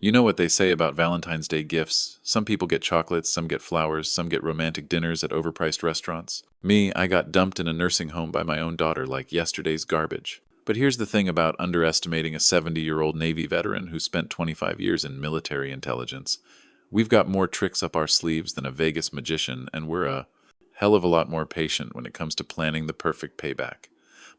You know what they say about Valentine's Day gifts. Some people get chocolates, some get flowers, some get romantic dinners at overpriced restaurants. Me, I got dumped in a nursing home by my own daughter like yesterday's garbage. But here's the thing about underestimating a 70-year-old Navy veteran who spent 25 years in military intelligence. We've got more tricks up our sleeves than a Vegas magician, and we're a hell of a lot more patient when it comes to planning the perfect payback.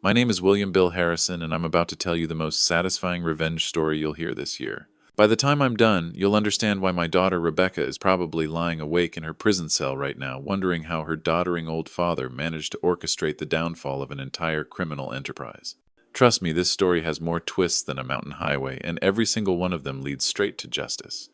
My name is William Bill Harrison, and I'm about to tell you the most satisfying revenge story you'll hear this year. By the time I'm done, you'll understand why my daughter Rebecca is probably lying awake in her prison cell right now, wondering how her doddering old father managed to orchestrate the downfall of an entire criminal enterprise. Trust me, this story has more twists than a mountain highway, and every single one of them leads straight to justice.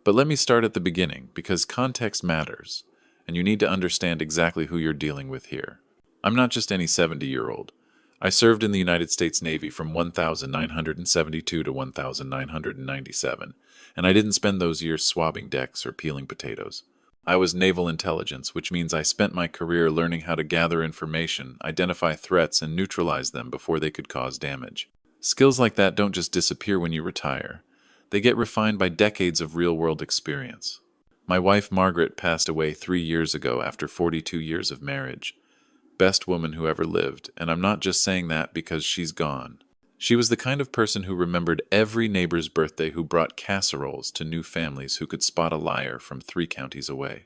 But let me start at the beginning, because context matters, and you need to understand exactly who you're dealing with here. I'm not just any 70-year-old. I served in the United States Navy from 1972 to 1997, and I didn't spend those years swabbing decks or peeling potatoes. I was naval intelligence, which means I spent my career learning how to gather information, identify threats, and neutralize them before they could cause damage. Skills like that don't just disappear when you retire. They get refined by decades of real-world experience. My wife Margaret passed away 3 years ago after 42 years of marriage. Best woman who ever lived, and I'm not just saying that because she's gone. She was the kind of person who remembered every neighbor's birthday, who brought casseroles to new families who could spot a liar from 3 counties away.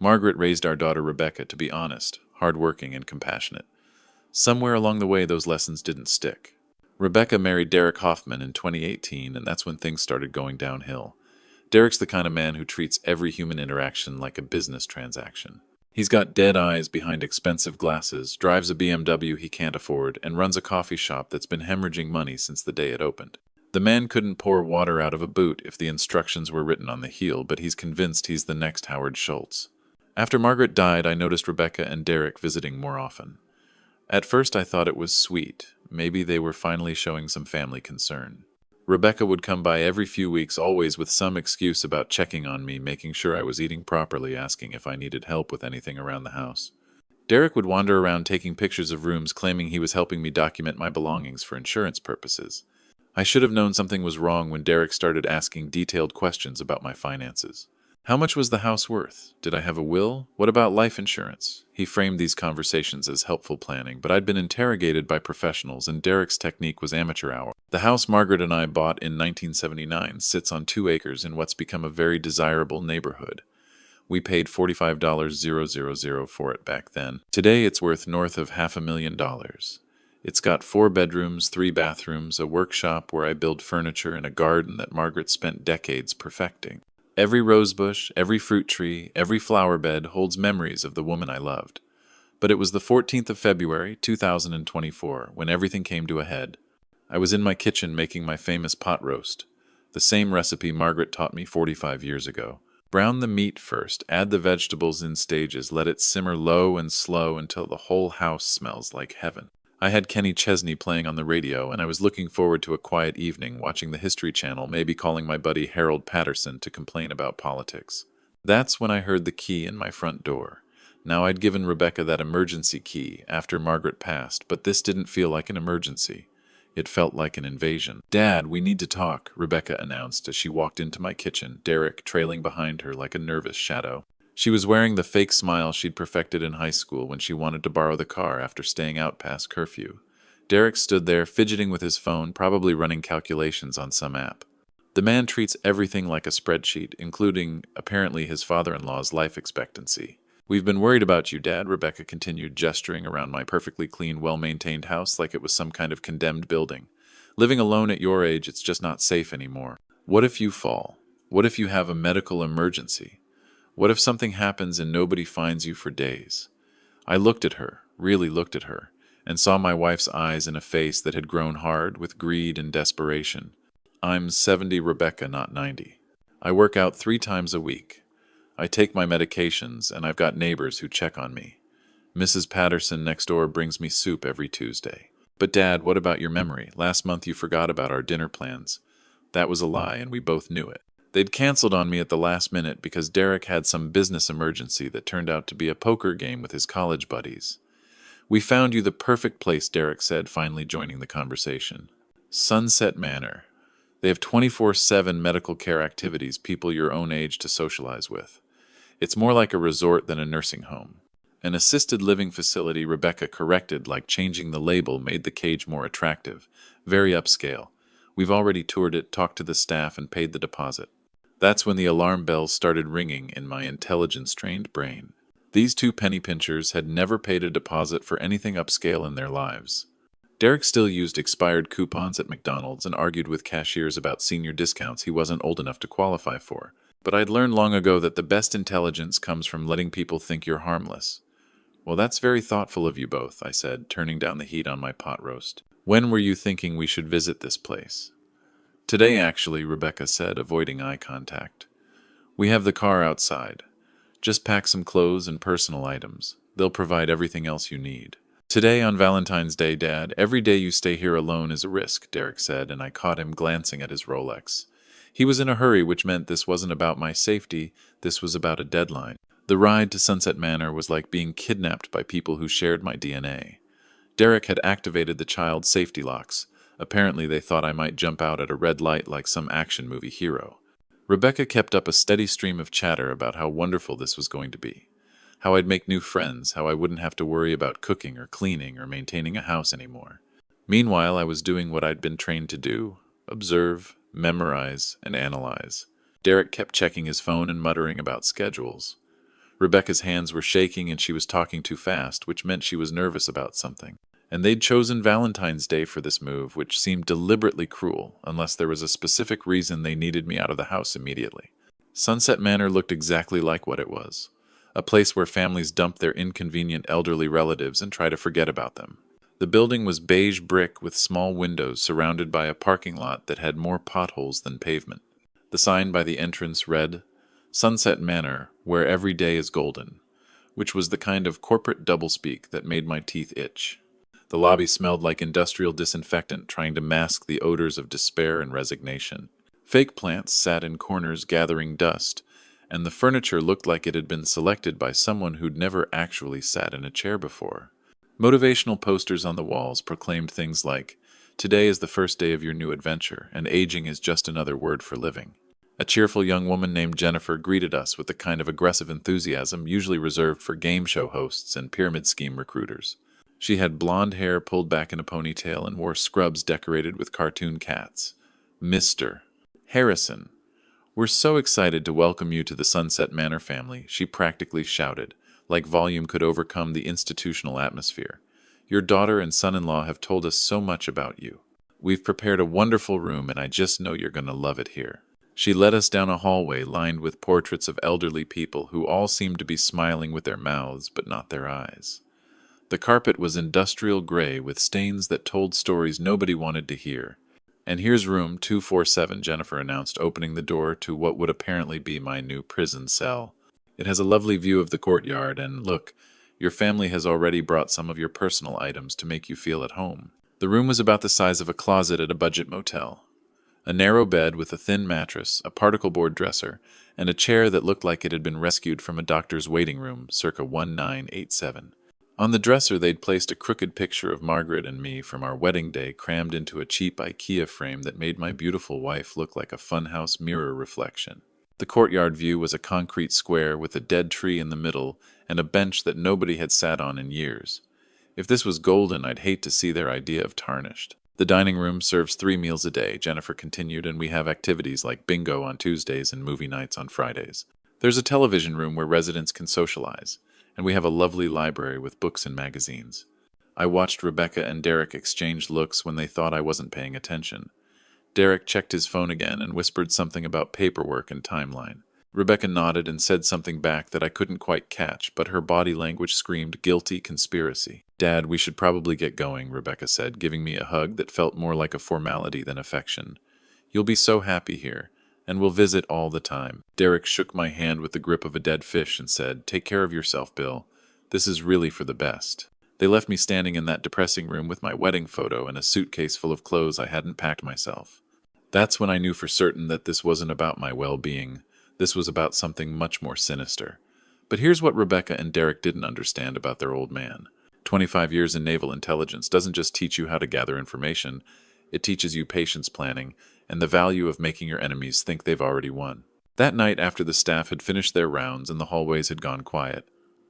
Margaret raised our daughter Rebecca to be honest, hardworking, and compassionate. Somewhere along the way, those lessons didn't stick. Rebecca married Derek Hoffman in 2018, and that's when things started going downhill. Derek's the kind of man who treats every human interaction like a business transaction. He's got dead eyes behind expensive glasses, drives a BMW he can't afford, and runs a coffee shop that's been hemorrhaging money since the day it opened. The man couldn't pour water out of a boot if the instructions were written on the heel, but he's convinced he's the next Howard Schultz. After Margaret died, I noticed Rebecca and Derek visiting more often. At first I thought it was sweet. Maybe they were finally showing some family concern. Rebecca would come by every few weeks, always with some excuse about checking on me, making sure I was eating properly, asking if I needed help with anything around the house. Derek would wander around taking pictures of rooms, claiming he was helping me document my belongings for insurance purposes. I should have known something was wrong when Derek started asking detailed questions about my finances. How much was the house worth? Did I have a will? What about life insurance? He framed these conversations as helpful planning, but I'd been interrogated by professionals, and Derek's technique was amateur hour. The house Margaret and I bought in 1979 sits on 2 acres in what's become a very desirable neighborhood. We paid $45,000 for it back then. Today it's worth north of $500,000. It's got 4 bedrooms, 3 bathrooms, a workshop where I build furniture, and a garden that Margaret spent decades perfecting. Every rosebush, every fruit tree, every flower bed holds memories of the woman I loved. But it was the 14th of February, 2024, when everything came to a head. I was in my kitchen making my famous pot roast, the same recipe Margaret taught me 45 years ago. Brown the meat first, add the vegetables in stages, let it simmer low and slow until the whole house smells like heaven. I had Kenny Chesney playing on the radio, and I was looking forward to a quiet evening, watching the History Channel, maybe calling my buddy Harold Patterson to complain about politics. That's when I heard the key in my front door. Now, I'd given Rebecca that emergency key after Margaret passed, but this didn't feel like an emergency. It felt like an invasion. "Dad, we need to talk," Rebecca announced as she walked into my kitchen, Derek trailing behind her like a nervous shadow. She was wearing the fake smile she'd perfected in high school when she wanted to borrow the car after staying out past curfew. Derek stood there, fidgeting with his phone, probably running calculations on some app. The man treats everything like a spreadsheet, including, apparently, his father-in-law's life expectancy. "We've been worried about you, Dad," Rebecca continued, gesturing around my perfectly clean, well-maintained house like it was some kind of condemned building. "Living alone at your age, it's just not safe anymore. What if you fall? What if you have a medical emergency? What if something happens and nobody finds you for days?" I looked at her, really looked at her, and saw my wife's eyes in a face that had grown hard with greed and desperation. "I'm 70, Rebecca, not 90. I work out 3 times a week. I take my medications, and I've got neighbors who check on me. Mrs. Patterson next door brings me soup every Tuesday." "But Dad, what about your memory? Last month you forgot about our dinner plans." That was a lie, and we both knew it. They'd canceled on me at the last minute because Derek had some business emergency that turned out to be a poker game with his college buddies. "We found you the perfect place," Derek said, finally joining the conversation. "Sunset Manor. They have 24/7 medical care activities people your own age to socialize with. It's more like a resort than a nursing home. An assisted living facility, Rebecca corrected, like changing the label made the cage more attractive. Very upscale. We've already toured it, talked to the staff, and paid the deposit. That's when the alarm bells started ringing in my intelligence-trained brain. These two penny pinchers had never paid a deposit for anything upscale in their lives. Derek still used expired coupons at McDonald's and argued with cashiers about senior discounts he wasn't old enough to qualify for. But I'd learned long ago that the best intelligence comes from letting people think you're harmless. Well, that's very thoughtful of you both, I said, turning down the heat on my pot roast. When were you thinking we should visit this place? Today, actually, Rebecca said, avoiding eye contact. We have the car outside. Just pack some clothes and personal items. They'll provide everything else you need. Today on Valentine's Day, Dad, every day you stay here alone is a risk, Derek said, and I caught him glancing at his Rolex. He was in a hurry, which meant this wasn't about my safety, this was about a deadline. The ride to Sunset Manor was like being kidnapped by people who shared my DNA. Derek had activated the child's safety locks. Apparently they thought I might jump out at a red light like some action movie hero. Rebecca kept up a steady stream of chatter about how wonderful this was going to be. How I'd make new friends, how I wouldn't have to worry about cooking or cleaning or maintaining a house anymore. Meanwhile, I was doing what I'd been trained to do: observe, memorize, and analyze. Derek kept checking his phone and muttering about schedules. Rebecca's hands were shaking and she was talking too fast, which meant she was nervous about something. And they'd chosen Valentine's Day for this move, which seemed deliberately cruel, unless there was a specific reason they needed me out of the house immediately. Sunset Manor looked exactly like what it was. A place where families dump their inconvenient elderly relatives and try to forget about them. The building was beige brick with small windows surrounded by a parking lot that had more potholes than pavement. The sign by the entrance read, Sunset Manor, where every day is golden, which was the kind of corporate doublespeak that made my teeth itch. The lobby smelled like industrial disinfectant trying to mask the odors of despair and resignation. Fake plants sat in corners gathering dust, and the furniture looked like it had been selected by someone who'd never actually sat in a chair before. Motivational posters on the walls proclaimed things like, "Today is the first day of your new adventure, and aging is just another word for living." A cheerful young woman named Jennifer greeted us with the kind of aggressive enthusiasm usually reserved for game show hosts and pyramid scheme recruiters. She had blonde hair pulled back in a ponytail and wore scrubs decorated with cartoon cats. "Mr. Harrison, we're so excited to welcome you to the Sunset Manor family," she practically shouted, like volume could overcome the institutional atmosphere. "Your daughter and son-in-law have told us so much about you. We've prepared a wonderful room, and I just know you're going to love it here." She led us down a hallway lined with portraits of elderly people who all seemed to be smiling with their mouths but not their eyes. The carpet was industrial gray with stains that told stories nobody wanted to hear. "And here's room 247, Jennifer announced, opening the door to what would apparently be my new prison cell. "It has a lovely view of the courtyard, and look, your family has already brought some of your personal items to make you feel at home." The room was about the size of a closet at a budget motel. A narrow bed with a thin mattress, a particle board dresser, and a chair that looked like it had been rescued from a doctor's waiting room circa 1987. On the dresser they'd placed a crooked picture of Margaret and me from our wedding day crammed into a cheap IKEA frame that made my beautiful wife look like a funhouse mirror reflection. The courtyard view was a concrete square with a dead tree in the middle and a bench that nobody had sat on in years. If this was golden, I'd hate to see their idea of tarnished. "The dining room serves 3 meals a day," Jennifer continued, "and we have activities like bingo on Tuesdays and movie nights on Fridays. There's a television room where residents can socialize, and we have a lovely library with books and magazines." I watched Rebecca and Derek exchange looks when they thought I wasn't paying attention. Derek checked his phone again and whispered something about paperwork and timeline. Rebecca nodded and said something back that I couldn't quite catch, but her body language screamed guilty conspiracy. "Dad, we should probably get going," Rebecca said, giving me a hug that felt more like a formality than affection. "You'll be so happy here, and we'll visit all the time." Derek shook my hand with the grip of a dead fish and said, "Take care of yourself, Bill. This is really for the best." They left me standing in that depressing room with my wedding photo and a suitcase full of clothes I hadn't packed myself. That's when I knew for certain that this wasn't about my well-being. This was about something much more sinister. But here's what Rebecca and Derek didn't understand about their old man. 25 years in naval intelligence doesn't just teach you how to gather information, It teaches you patience planning and the value of making your enemies think they've already won. That night, after the staff had finished their rounds and the hallways had gone quiet,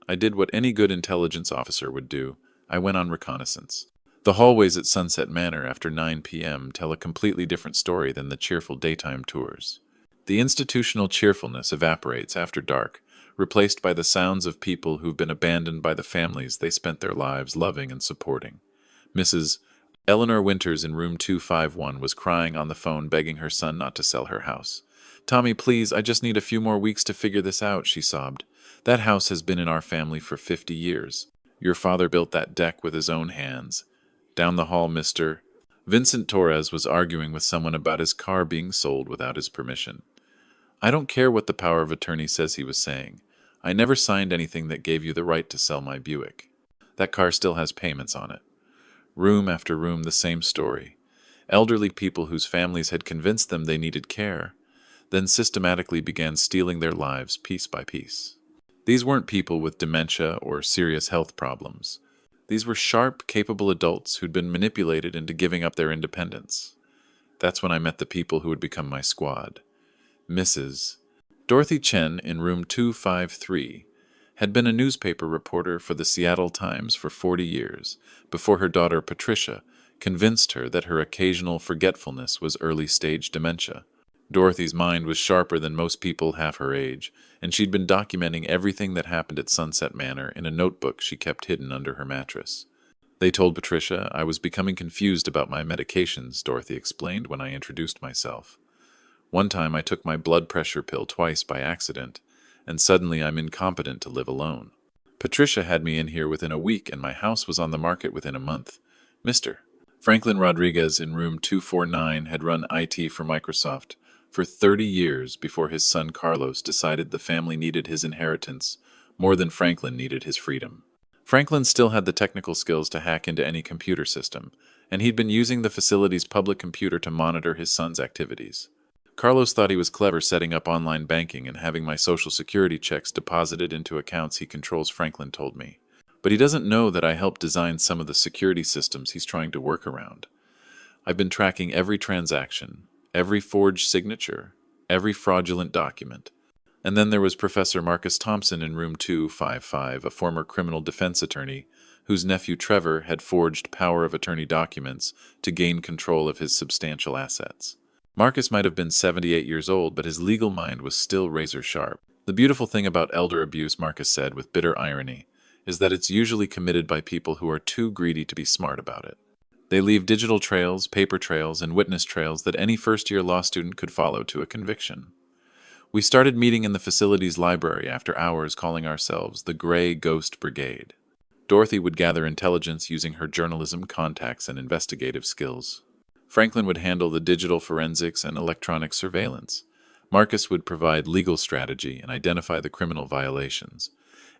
I did what any good intelligence officer would do. I went on reconnaissance. The hallways at Sunset Manor after 9 p.m. tell a completely different story than the cheerful daytime tours. The institutional cheerfulness evaporates after dark, replaced by the sounds of people who've been abandoned by the families they spent their lives loving and supporting. Mrs. Eleanor Winters in room 251 was crying on the phone begging her son not to sell her house. "Tommy, please, I just need a few more weeks to figure this out," she sobbed. "That house has been in our family for 50 years. Your father built that deck with his own hands." Down the hall, Mr. Vincent Torres was arguing with someone about his car being sold without his permission. "I don't care what the power of attorney says," he was saying. "I never signed anything that gave you the right to sell my Buick. That car still has payments on it." Room after room, the same story. Elderly people whose families had convinced them they needed care, then systematically began stealing their lives piece by piece. These weren't people with dementia or serious health problems. These were sharp, capable adults who'd been manipulated into giving up their independence. That's when I met the people who would become my squad. Mrs. Dorothy Chen in room 253 had been a newspaper reporter for the Seattle Times for 40 years, before her daughter Patricia convinced her that her occasional forgetfulness was early-stage dementia. Dorothy's mind was sharper than most people half her age, and she'd been documenting everything that happened at Sunset Manor in a notebook she kept hidden under her mattress. "They told Patricia I was becoming confused about my medications," Dorothy explained when I introduced myself. "One time I took my blood pressure pill twice by accident, and suddenly I'm incompetent to live alone. Patricia had me in here within a week, and my house was on the market within a month." Mr. Franklin Rodriguez in room 249 had run IT for Microsoft for 30 years before his son Carlos decided the family needed his inheritance more than Franklin needed his freedom. Franklin still had the technical skills to hack into any computer system, and he'd been using the facility's public computer to monitor his son's activities. Carlos thought he was clever setting up online banking and having my social security checks deposited into accounts he controls, Franklin told me. But he doesn't know that I helped design some of the security systems he's trying to work around. I've been tracking every transaction, every forged signature, every fraudulent document. And then there was Professor Marcus Thompson in room 255, a former criminal defense attorney whose nephew Trevor had forged power of attorney documents to gain control of his substantial assets. Marcus might have been 78 years old, but his legal mind was still razor sharp. "The beautiful thing about elder abuse," Marcus said with bitter irony, "is that it's usually committed by people who are too greedy to be smart about it. They leave digital trails, paper trails, and witness trails that any first-year law student could follow to a conviction." We started meeting in the facility's library after hours, calling ourselves the Gray Ghost Brigade. Dorothy would gather intelligence using her journalism contacts and investigative skills. Franklin would handle the digital forensics and electronic surveillance. Marcus would provide legal strategy and identify the criminal violations,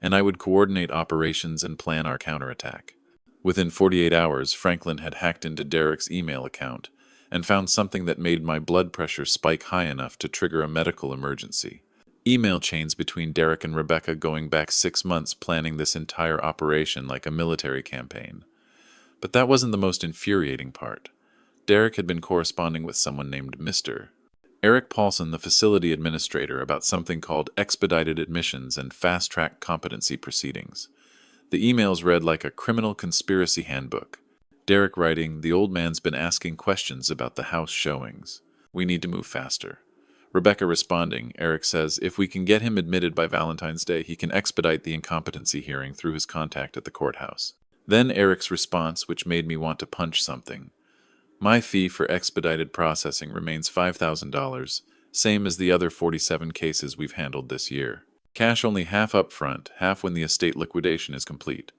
and I would coordinate operations and plan our counterattack. Within 48 hours, Franklin had hacked into Derek's email account and found something that made my blood pressure spike high enough to trigger a medical emergency. Email chains between Derek and Rebecca going back 6 months, planning this entire operation like a military campaign. But that wasn't the most infuriating part. Derek had been corresponding with someone named Mr. Eric Paulson, the facility administrator, about something called expedited admissions and fast-track competency proceedings. The emails read like a criminal conspiracy handbook. Derek writing, "The old man's been asking questions about the house showings. We need to move faster." Rebecca responding, Eric says, "If we can get him admitted by Valentine's Day, he can expedite the incompetency hearing through his contact at the courthouse." Then Eric's response, which made me want to punch something. "My fee for expedited processing remains $5,000, same as the other 47 cases we've handled this year. Cash only half up front, half when the estate liquidation is complete.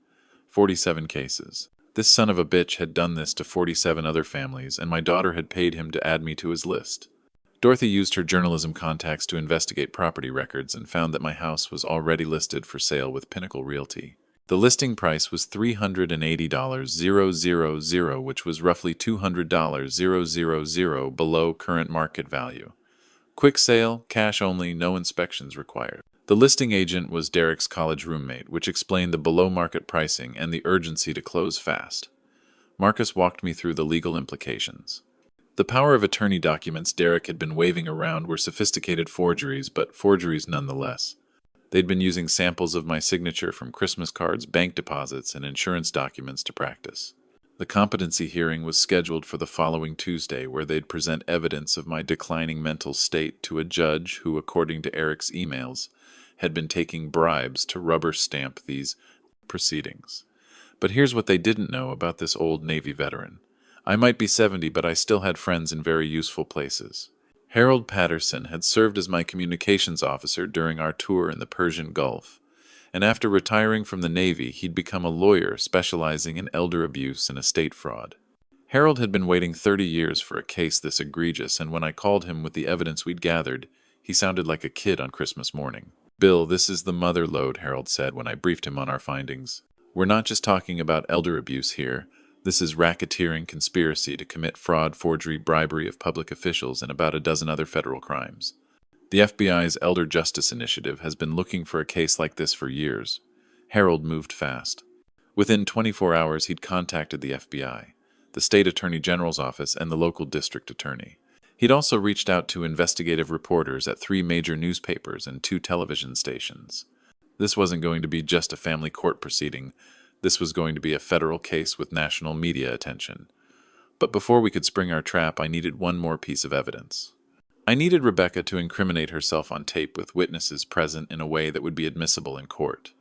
47 cases. This son of a bitch had done this to 47 other families, and my daughter had paid him to add me to his list." Dorothy used her journalism contacts to investigate property records and found that my house was already listed for sale with Pinnacle Realty. The listing price was $380,000, which was roughly $200,000 below current market value. Quick sale, cash only, no inspections required. The listing agent was Derek's college roommate, which explained the below-market pricing and the urgency to close fast. Marcus walked me through the legal implications. The power of attorney documents Derek had been waving around were sophisticated forgeries, but forgeries nonetheless. They'd been using samples of my signature from Christmas cards, bank deposits, and insurance documents to practice. The competency hearing was scheduled for the following Tuesday, where they'd present evidence of my declining mental state to a judge who, according to Eric's emails, had been taking bribes to rubber stamp these proceedings. But here's what they didn't know about this old Navy veteran. I might be 70, but I still had friends in very useful places. Harold Patterson had served as my communications officer during our tour in the Persian Gulf, and after retiring from the Navy, he'd become a lawyer specializing in elder abuse and estate fraud. Harold had been waiting 30 years for a case this egregious, and when I called him with the evidence we'd gathered, he sounded like a kid on Christmas morning. "Bill, this is the mother lode," Harold said when I briefed him on our findings. "We're not just talking about elder abuse here. This is racketeering, conspiracy to commit fraud, forgery, bribery of public officials, and about a dozen other federal crimes. The FBI's Elder Justice Initiative has been looking for a case like this for years." Harold moved fast. Within 24 hours, he'd contacted the FBI, the state attorney general's office, and the local district attorney. He'd also reached out to investigative reporters at 3 major newspapers and 2 television stations. This wasn't going to be just a family court proceeding. This was going to be a federal case with national media attention. But before we could spring our trap, I needed one more piece of evidence. I needed Rebecca to incriminate herself on tape with witnesses present in a way that would be admissible in court.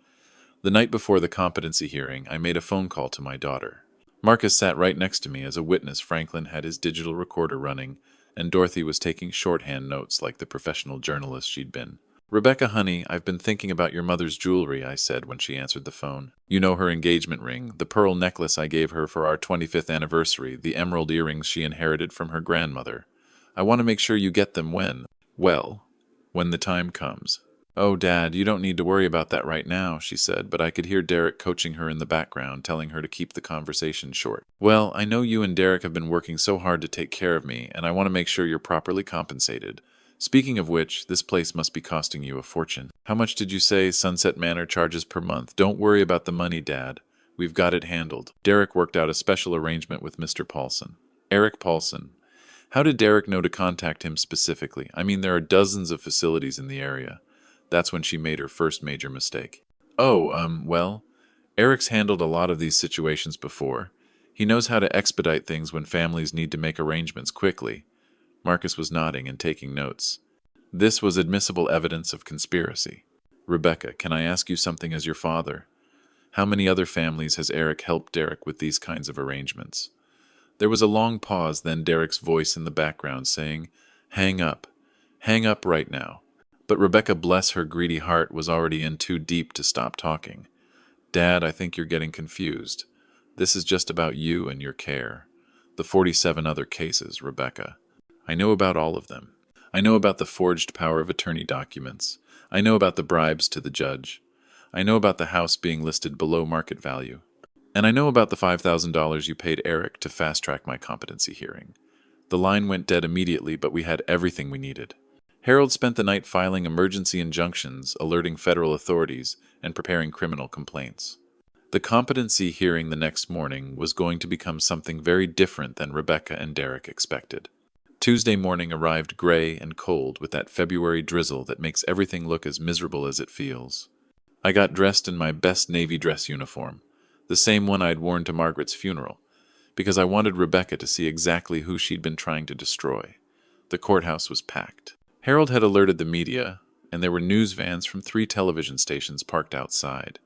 The night before the competency hearing, I made a phone call to my daughter. Marcus sat right next to me as a witness. Franklin had his digital recorder running, and Dorothy was taking shorthand notes like the professional journalist she'd been. "Rebecca, honey, I've been thinking about your mother's jewelry," I said when she answered the phone. "You know, her engagement ring, the pearl necklace I gave her for our 25th anniversary, the emerald earrings she inherited from her grandmother. I want to make sure you get them when the time comes." "Oh, Dad, you don't need to worry about that right now," she said, but I could hear Derek coaching her in the background, telling her to keep the conversation short. "Well, I know you and Derek have been working so hard to take care of me, and I want to make sure you're properly compensated. Speaking of which, this place must be costing you a fortune. How much did you say Sunset Manor charges per month?" "Don't worry about the money, Dad. We've got it handled. Derek worked out a special arrangement with Mr. Paulson." "Eric Paulson. How did Derek know to contact him specifically? I mean, there are dozens of facilities in the area." That's when she made her first major mistake. Well, Eric's handled a lot of these situations before. He knows how to expedite things when families need to make arrangements quickly." Marcus was nodding and taking notes. This was admissible evidence of conspiracy. "Rebecca, can I ask you something as your father? How many other families has Eric helped Derek with these kinds of arrangements?" There was a long pause, then Derek's voice in the background saying, Hang up right now." But Rebecca, bless her greedy heart, was already in too deep to stop talking. "Dad, I think you're getting confused. This is just about you and your care. The 47 other cases, Rebecca. I know about all of them. I know about the forged power of attorney documents. I know about the bribes to the judge. I know about the house being listed below market value. And I know about the $5,000 you paid Eric to fast-track my competency hearing." The line went dead immediately, but we had everything we needed. Harold spent the night filing emergency injunctions, alerting federal authorities, and preparing criminal complaints. The competency hearing the next morning was going to become something very different than Rebecca and Derek expected. Tuesday morning arrived gray and cold with that February drizzle that makes everything look as miserable as it feels. I got dressed in my best Navy dress uniform, the same one I'd worn to Margaret's funeral, because I wanted Rebecca to see exactly who she'd been trying to destroy. The courthouse was packed. Harold had alerted the media, and there were news vans from 3 television stations parked outside.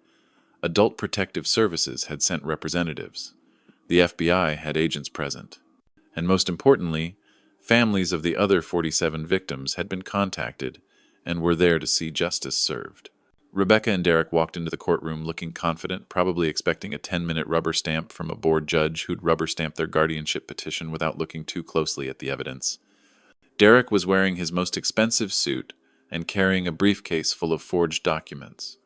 Adult Protective Services had sent representatives. The FBI had agents present. And most importantly, families of the other 47 victims had been contacted and were there to see justice served. Rebecca and Derek walked into the courtroom looking confident, probably expecting a 10-minute rubber stamp from a bored judge who'd rubber stamp their guardianship petition without looking too closely at the evidence. Derek was wearing his most expensive suit and carrying a briefcase full of forged documents.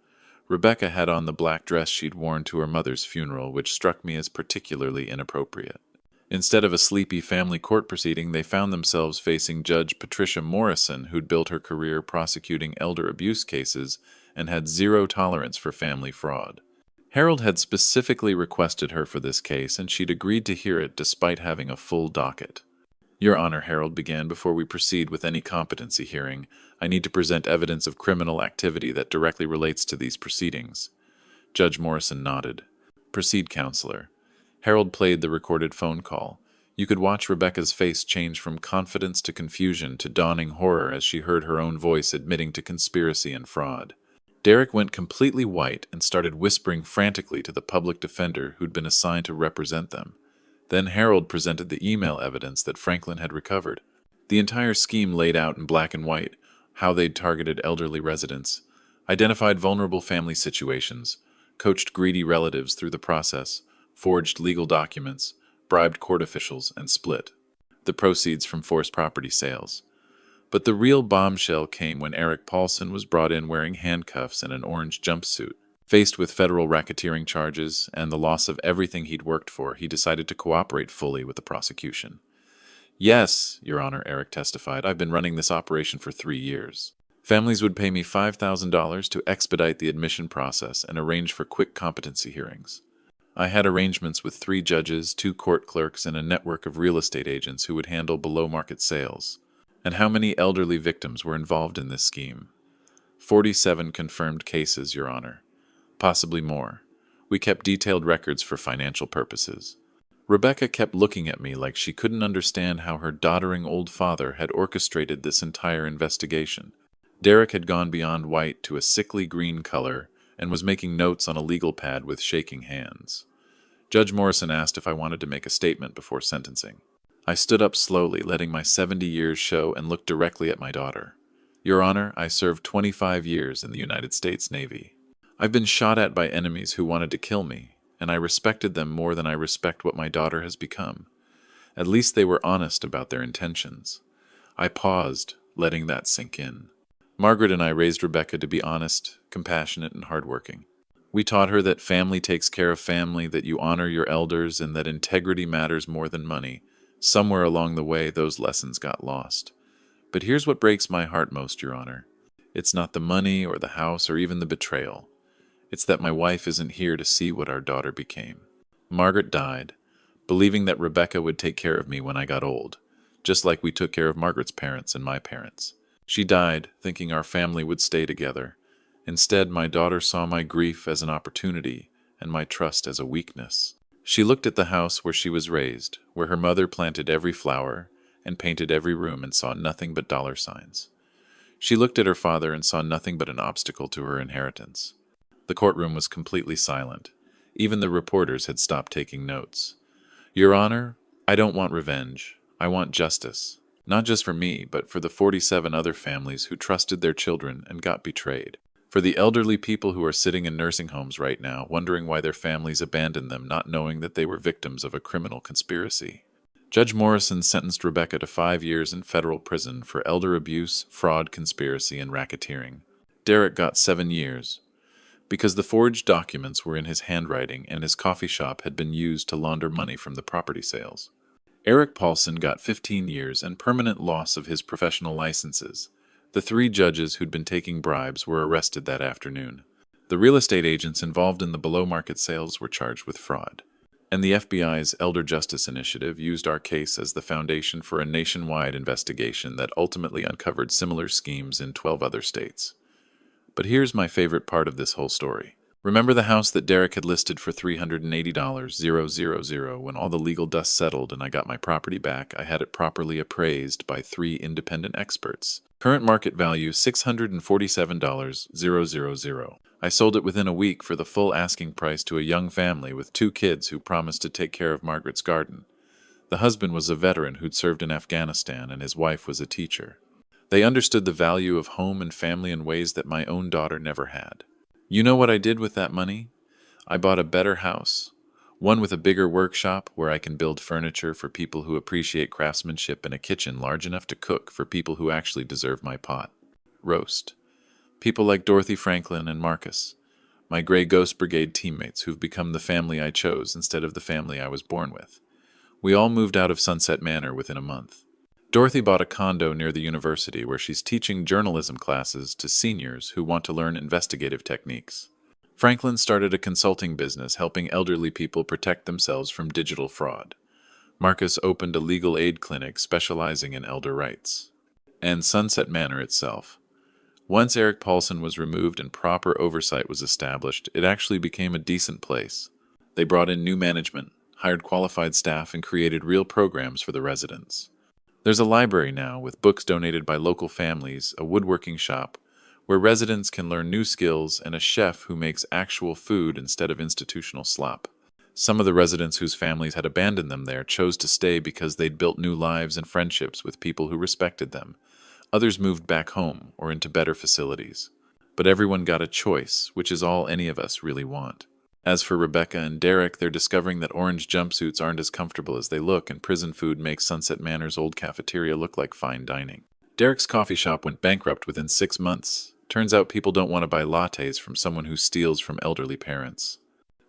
Rebecca had on the black dress she'd worn to her mother's funeral, which struck me as particularly inappropriate. Instead of a sleepy family court proceeding, they found themselves facing Judge Patricia Morrison, who'd built her career prosecuting elder abuse cases and had zero tolerance for family fraud. Harold had specifically requested her for this case, and she'd agreed to hear it despite having a full docket. Your Honor, Harold began, before we proceed with any competency hearing, I need to present evidence of criminal activity that directly relates to these proceedings. Judge Morrison nodded. Proceed, counselor. Harold played the recorded phone call. You could watch Rebecca's face change from confidence to confusion to dawning horror as she heard her own voice admitting to conspiracy and fraud. Derek went completely white and started whispering frantically to the public defender who'd been assigned to represent them. Then Harold presented the email evidence that Franklin had recovered. The entire scheme laid out in black and white, how they'd targeted elderly residents, identified vulnerable family situations, coached greedy relatives through the process, forged legal documents, bribed court officials, and split the proceeds from forced property sales. But the real bombshell came when Eric Paulson was brought in wearing handcuffs and an orange jumpsuit. Faced with federal racketeering charges and the loss of everything he'd worked for, he decided to cooperate fully with the prosecution. Yes, Your Honor, Eric testified, I've been running this operation for 3 years. Families would pay me $5,000 to expedite the admission process and arrange for quick competency hearings. I had arrangements with 3 judges, 2 court clerks, and a network of real estate agents who would handle below-market sales. And how many elderly victims were involved in this scheme? 47 confirmed cases, Your Honor. Possibly more. We kept detailed records for financial purposes. Rebecca kept looking at me like she couldn't understand how her doddering old father had orchestrated this entire investigation. Derek had gone beyond white to a sickly green color and was making notes on a legal pad with shaking hands. Judge Morrison asked if I wanted to make a statement before sentencing. I stood up slowly, letting my 70 years show, and looked directly at my daughter. Your Honor, I served 25 years in the United States Navy. I've been shot at by enemies who wanted to kill me, and I respected them more than I respect what my daughter has become. At least they were honest about their intentions. I paused, letting that sink in. Margaret and I raised Rebecca to be honest, compassionate, and hardworking. We taught her that family takes care of family, that you honor your elders, and that integrity matters more than money. Somewhere along the way, those lessons got lost. But here's what breaks my heart most, Your Honor. It's not the money or the house or even the betrayal. It's that my wife isn't here to see what our daughter became. Margaret died, believing that Rebecca would take care of me when I got old, just like we took care of Margaret's parents and my parents. She died, thinking our family would stay together. Instead, my daughter saw my grief as an opportunity and my trust as a weakness. She looked at the house where she was raised, where her mother planted every flower and painted every room, and saw nothing but dollar signs. She looked at her father and saw nothing but an obstacle to her inheritance. The courtroom was completely silent. Even the reporters had stopped taking notes. Your Honor, I don't want revenge. I want justice. Not just for me, but for the 47 other families who trusted their children and got betrayed. For the elderly people who are sitting in nursing homes right now, wondering why their families abandoned them, not knowing that they were victims of a criminal conspiracy. Judge Morrison sentenced Rebecca to 5 years in federal prison for elder abuse, fraud, conspiracy, and racketeering. Derek got 7 years. Because the forged documents were in his handwriting and his coffee shop had been used to launder money from the property sales. Eric Paulson got 15 years and permanent loss of his professional licenses. The 3 judges who'd been taking bribes were arrested that afternoon. The real estate agents involved in the below-market sales were charged with fraud. And the FBI's Elder Justice Initiative used our case as the foundation for a nationwide investigation that ultimately uncovered similar schemes in 12 other states. But here's my favorite part of this whole story. Remember the house that Derek had listed for $380,000 when all the legal dust settled and I got my property back? I had it properly appraised by 3 independent experts. Current market value $647,000. I sold it within a week for the full asking price to a young family with 2 kids who promised to take care of Margaret's garden. The husband was a veteran who'd served in Afghanistan and his wife was a teacher. They understood the value of home and family in ways that my own daughter never had. You know what I did with that money? I bought a better house, one with a bigger workshop where I can build furniture for people who appreciate craftsmanship and a kitchen large enough to cook for people who actually deserve my pot. Roast. People like Dorothy Franklin and Marcus, my Grey Ghost Brigade teammates who've become the family I chose instead of the family I was born with. We all moved out of Sunset Manor within a month. Dorothy bought a condo near the university where she's teaching journalism classes to seniors who want to learn investigative techniques. Franklin started a consulting business helping elderly people protect themselves from digital fraud. Marcus opened a legal aid clinic specializing in elder rights. And Sunset Manor itself. Once Eric Paulson was removed and proper oversight was established, it actually became a decent place. They brought in new management, hired qualified staff, and created real programs for the residents. There's a library now with books donated by local families, a woodworking shop, where residents can learn new skills, and a chef who makes actual food instead of institutional slop. Some of the residents whose families had abandoned them there chose to stay because they'd built new lives and friendships with people who respected them. Others moved back home or into better facilities. But everyone got a choice, which is all any of us really want. As for Rebecca and Derek, they're discovering that orange jumpsuits aren't as comfortable as they look, and prison food makes Sunset Manor's old cafeteria look like fine dining. Derek's coffee shop went bankrupt within 6 months. Turns out people don't want to buy lattes from someone who steals from elderly parents.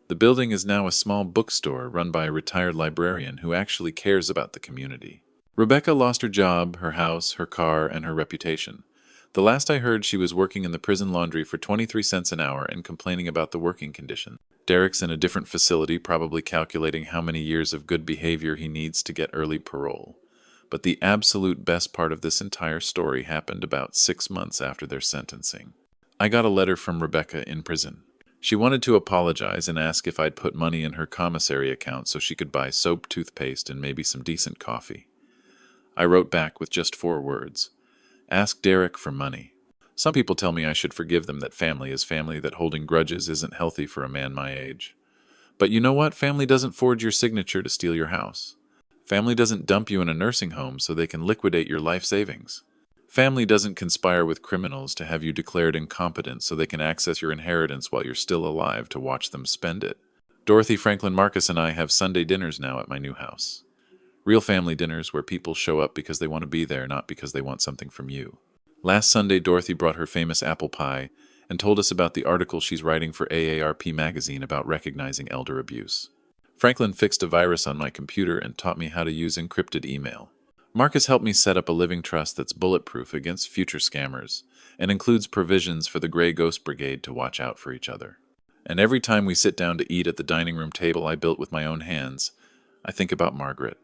The building is now a small bookstore run by a retired librarian who actually cares about the community. Rebecca lost her job, her house, her car, and her reputation. The last I heard, she was working in the prison laundry for 23 cents an hour and complaining about the working condition. Derek's in a different facility, probably calculating how many years of good behavior he needs to get early parole. But the absolute best part of this entire story happened about 6 months after their sentencing. I got a letter from Rebecca in prison. She wanted to apologize and ask if I'd put money in her commissary account so she could buy soap, toothpaste, and maybe some decent coffee. I wrote back with just 4 words. Ask Derek for money. Some people tell me I should forgive them, that family is family, that holding grudges isn't healthy for a man my age. But you know what? Family doesn't forge your signature to steal your house. Family doesn't dump you in a nursing home so they can liquidate your life savings. Family doesn't conspire with criminals to have you declared incompetent so they can access your inheritance while you're still alive to watch them spend it. Dorothy, Franklin, Marcus, and I have Sunday dinners now at my new house. Real family dinners where people show up because they want to be there, not because they want something from you. Last Sunday, Dorothy brought her famous apple pie and told us about the article she's writing for AARP magazine about recognizing elder abuse. Franklin fixed a virus on my computer and taught me how to use encrypted email. Marcus helped me set up a living trust that's bulletproof against future scammers and includes provisions for the Grey Ghost Brigade to watch out for each other. And every time we sit down to eat at the dining room table I built with my own hands, I think about Margaret.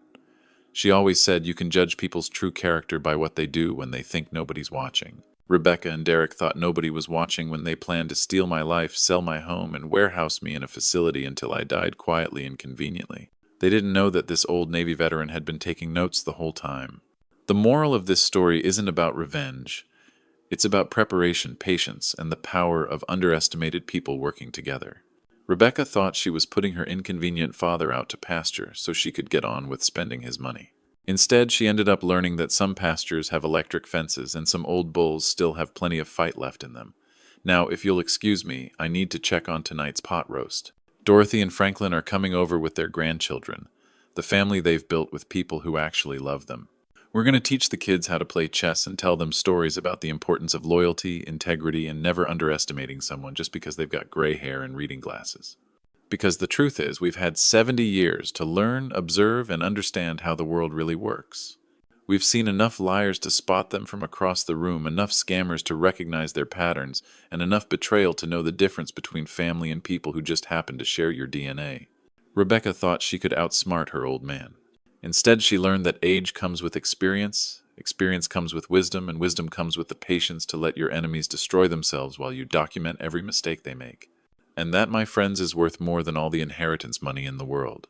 She always said you can judge people's true character by what they do when they think nobody's watching. Rebecca and Derek thought nobody was watching when they planned to steal my life, sell my home, and warehouse me in a facility until I died quietly and conveniently. They didn't know that this old Navy veteran had been taking notes the whole time. The moral of this story isn't about revenge. It's about preparation, patience, and the power of underestimated people working together. Rebecca thought she was putting her inconvenient father out to pasture so she could get on with spending his money. Instead, she ended up learning that some pastures have electric fences and some old bulls still have plenty of fight left in them. Now, if you'll excuse me, I need to check on tonight's pot roast. Dorothy and Franklin are coming over with their grandchildren, the family they've built with people who actually love them. We're going to teach the kids how to play chess and tell them stories about the importance of loyalty, integrity, and never underestimating someone just because they've got gray hair and reading glasses. Because the truth is, we've had 70 years to learn, observe, and understand how the world really works. We've seen enough liars to spot them from across the room, enough scammers to recognize their patterns, and enough betrayal to know the difference between family and people who just happen to share your DNA. Rebecca thought she could outsmart her old man. Instead, she learned that age comes with experience comes with wisdom, and wisdom comes with the patience to let your enemies destroy themselves while you document every mistake they make. And that, my friends, is worth more than all the inheritance money in the world.